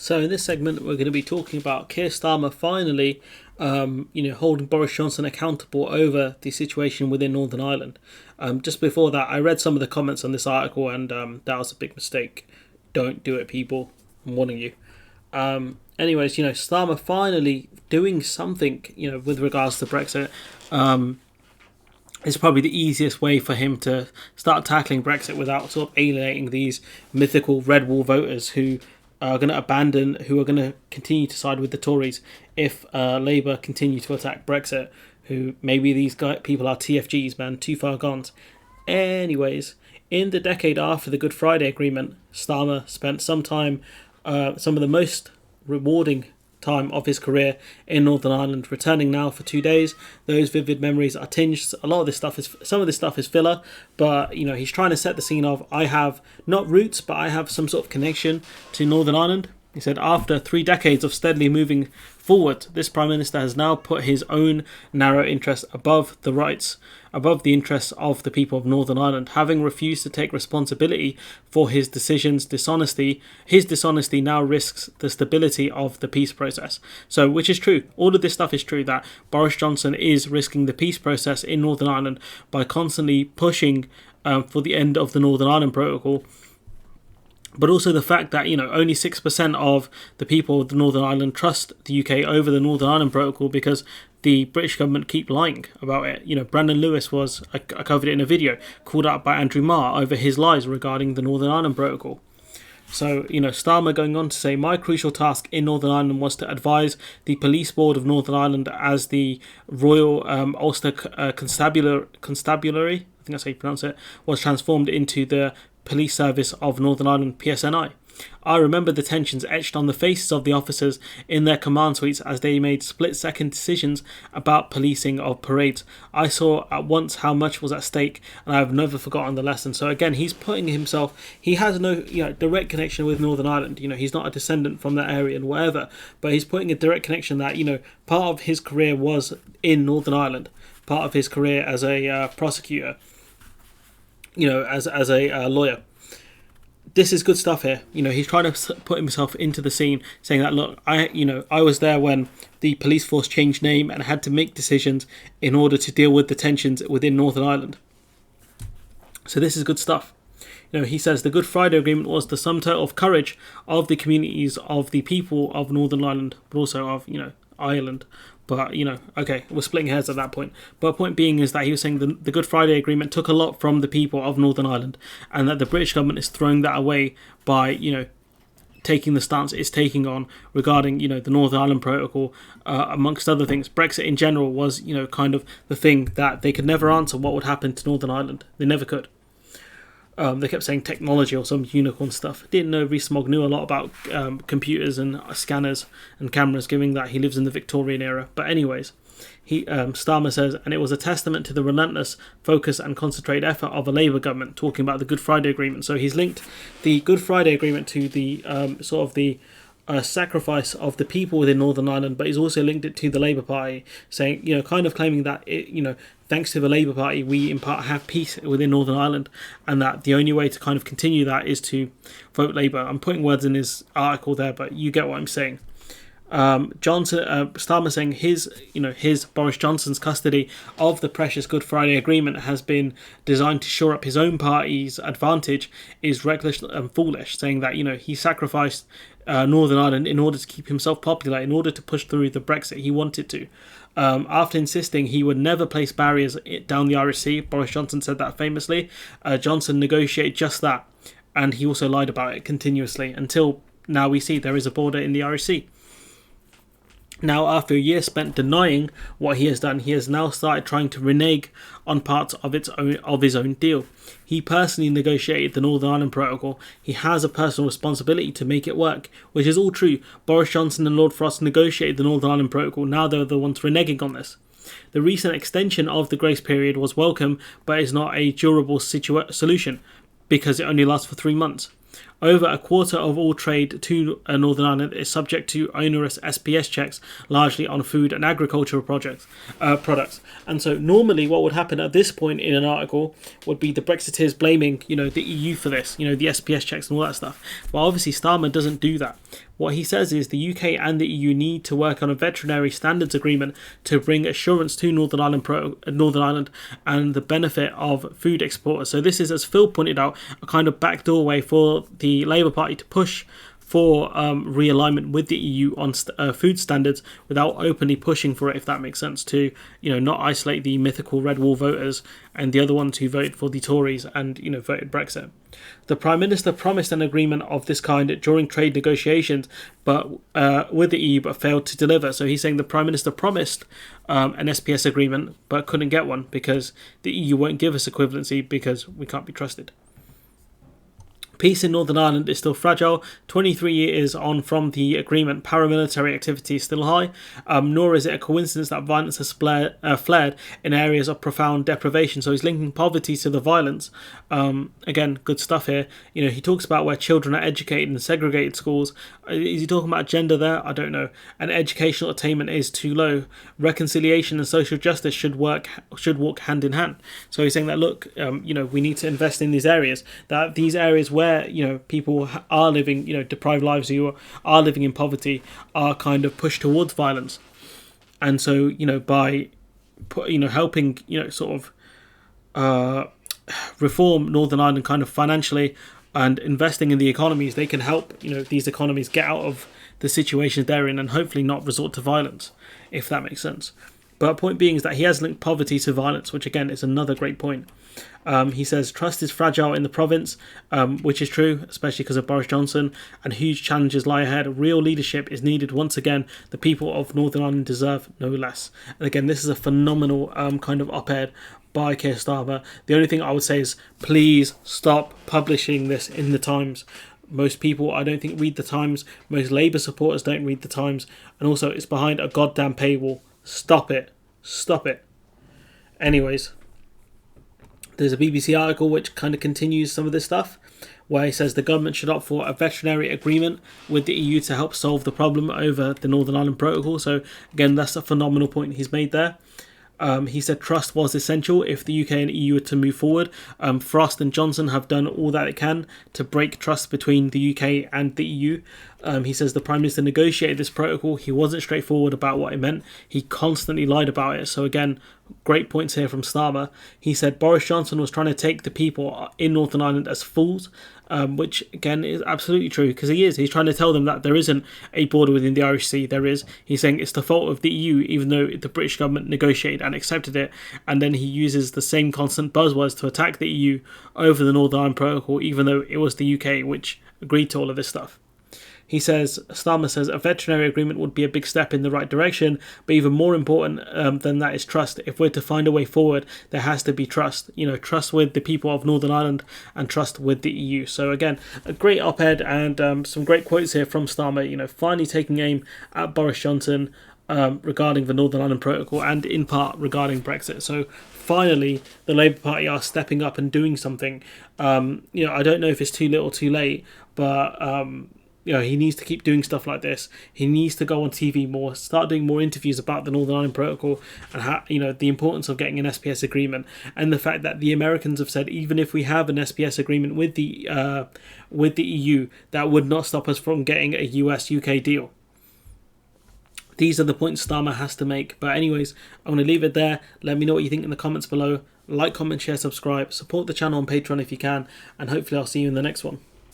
So in this segment, we're going to be talking about Keir Starmer finally, holding Boris Johnson accountable over the situation within Northern Ireland. Just before that, I read some of the comments on this article, and that was a big mistake. Don't do it, people. I'm warning you. Starmer finally doing something, with regards to Brexit. It's probably the easiest way for him to start tackling Brexit without sort of alienating these mythical red wall voters who are going to continue to side with the Tories if Labour continue to attack Brexit, who maybe these people are TFGs, man, too far gone. Anyways, in the decade after the Good Friday Agreement, Starmer spent some of the most rewarding time of his career in Northern Ireland, returning now for 2 days. Those vivid memories are tinged. Some of this stuff is filler, but he's trying to set the scene of, I have not roots, but I have some sort of connection to Northern Ireland. He said, after 3 decades of steadily moving forward, this Prime Minister has now put his own narrow interests above the interests of the people of Northern Ireland. Having refused to take responsibility for his decisions, his dishonesty now risks the stability of the peace process. So, which is true. All of this stuff is true, that Boris Johnson is risking the peace process in Northern Ireland by constantly pushing for the end of the Northern Ireland Protocol. But also the fact that, only 6% of the people of the Northern Ireland trust the UK over the Northern Ireland Protocol because the British government keep lying about it. Brandon Lewis I covered it in a video, called out by Andrew Marr over his lies regarding the Northern Ireland Protocol. So, Starmer going on to say, my crucial task in Northern Ireland was to advise the Police Board of Northern Ireland as the Royal Ulster Constabulary, I think that's how you pronounce it, was transformed into the Police Service of Northern Ireland, PSNI. I remember the tensions etched on the faces of the officers in their command suites as they made split-second decisions about policing of parades. I saw at once how much was at stake, and I have never forgotten the lesson. So again, he's putting himself, he has no direct connection with Northern Ireland. He's not a descendant from that area and whatever, but he's putting a direct connection that, part of his career was in Northern Ireland, part of his career as a prosecutor, as a lawyer. This is good stuff here. He's trying to put himself into the scene, saying that, look, I was there when the police force changed name and had to make decisions in order to deal with the tensions within Northern Ireland. So this is good stuff. He says the Good Friday Agreement was the sum total of courage of the communities of the people of Northern Ireland, but also of, Ireland. But, okay, we're splitting hairs at that point. But point being is that he was saying the Good Friday Agreement took a lot from the people of Northern Ireland, and that the British government is throwing that away by, taking the stance it's taking on regarding, the Northern Ireland Protocol, amongst other things. Brexit in general was, kind of the thing that they could never answer what would happen to Northern Ireland. They never could. They kept saying technology or some unicorn stuff. Didn't know Rees-Mogg knew a lot about computers and scanners and cameras, given that he lives in the Victorian era. But anyways, Starmer says, and it was a testament to the relentless focus and concentrated effort of a Labour government, talking about the Good Friday Agreement. So he's linked the Good Friday Agreement to the sacrifice of the people within Northern Ireland, but he's also linked it to the Labour Party, saying, kind of claiming that, thanks to the Labour Party, we in part have peace within Northern Ireland, and that the only way to kind of continue that is to vote Labour. I'm putting words in his article there, but you get what I'm saying. Starmer saying his Boris Johnson's custody of the precious Good Friday Agreement has been designed to shore up his own party's advantage is reckless and foolish, saying that he sacrificed Northern Ireland in order to keep himself popular, in order to push through the Brexit he wanted to. After insisting he would never place barriers down the Irish Sea, Boris Johnson said that famously, Johnson negotiated just that, and he also lied about it continuously until now we see there is a border in the Irish Sea. Now, after a year spent denying what he has done, he has now started trying to renege on parts of his own deal. He personally negotiated the Northern Ireland Protocol. He has a personal responsibility to make it work, which is all true. Boris Johnson and Lord Frost negotiated the Northern Ireland Protocol. Now they're the ones reneging on this. The recent extension of the grace period was welcome, but is not a durable solution because it only lasts for 3 months. Over a quarter of all trade to Northern Ireland is subject to onerous SPS checks, largely on food and agricultural products. And so normally what would happen at this point in an article would be the Brexiteers blaming, the EU for this, the SPS checks and all that stuff. But obviously Starmer doesn't do that. What he says is the UK and the EU need to work on a veterinary standards agreement to bring assurance to Northern Ireland and the benefit of food exporters. So this is, as Phil pointed out, a kind of backdoor way for the Labour Party to push for realignment with the EU on food standards without openly pushing for it, if that makes sense, to not isolate the mythical Red Wall voters and the other ones who voted for the Tories and voted Brexit. The Prime Minister promised an agreement of this kind during trade negotiations, but with the EU, but failed to deliver. So he's saying the Prime Minister promised an SPS agreement, but couldn't get one because the EU won't give us equivalency because we can't be trusted. Peace in Northern Ireland is still fragile. 23 years on from the agreement, paramilitary activity is still high, nor is it a coincidence that violence has flared in areas of profound deprivation. So he's linking poverty to the violence. Again, good stuff here. He talks about where children are educated in segregated schools. Is he talking about gender there? I don't know. And educational attainment is too low. Reconciliation and social justice should walk hand in hand. So he's saying that, look, we need to invest in these areas. That these areas where people are living deprived lives, who are living in poverty, are kind of pushed towards violence. And so by helping reform Northern Ireland kind of financially and investing in the economies, they can help these economies get out of the situations they're in and hopefully not resort to violence, if that makes sense. But point being is that he has linked poverty to violence, which again is another great point. He says trust is fragile in the province, which is true, especially because of Boris Johnson, and huge challenges lie ahead. Real leadership is needed once again. The people of Northern Ireland deserve no less. And again, this is a phenomenal kind of op-ed by Keir Starmer. The only thing I would say is please stop publishing this in the Times. Most people, I don't think, read the Times. Most Labour supporters don't read the Times. And also, it's behind a goddamn paywall. Stop it. Stop it. Anyways, there's a BBC article which kind of continues some of this stuff, where he says the government should opt for a veterinary agreement with the EU to help solve the problem over the Northern Ireland Protocol. So again, that's a phenomenal point he's made there. He said trust was essential if the UK and EU were to move forward. Frost and Johnson have done all that they can to break trust between the UK and the EU. He says the Prime Minister negotiated this protocol. He wasn't straightforward about what it meant. He constantly lied about it. So again, great points here from Starmer. He said Boris Johnson was trying to take the people in Northern Ireland as fools, which again is absolutely true, because he is. He's trying to tell them that there isn't a border within the Irish Sea. There is. He's saying it's the fault of the EU, even though the British government negotiated and accepted it. And then he uses the same constant buzzwords to attack the EU over the Northern Ireland Protocol, even though it was the UK which agreed to all of this stuff. He says, Starmer says, a veterinary agreement would be a big step in the right direction, but even more important than that is trust. If we're to find a way forward, there has to be trust. Trust with the people of Northern Ireland and trust with the EU. So again, a great op-ed and some great quotes here from Starmer, finally taking aim at Boris Johnson regarding the Northern Ireland Protocol and in part regarding Brexit. So finally, the Labour Party are stepping up and doing something. I don't know if it's too little too late, but he needs to keep doing stuff like this. He needs to go on TV more, start doing more interviews about the Northern Ireland Protocol and how, the importance of getting an SPS agreement, and the fact that the Americans have said even if we have an SPS agreement with the EU, that would not stop us from getting a US-UK deal. These are the points Starmer has to make. But anyways, I'm going to leave it there. Let me know what you think in the comments below. Like, comment, share, subscribe. Support the channel on Patreon if you can. And hopefully I'll see you in the next one.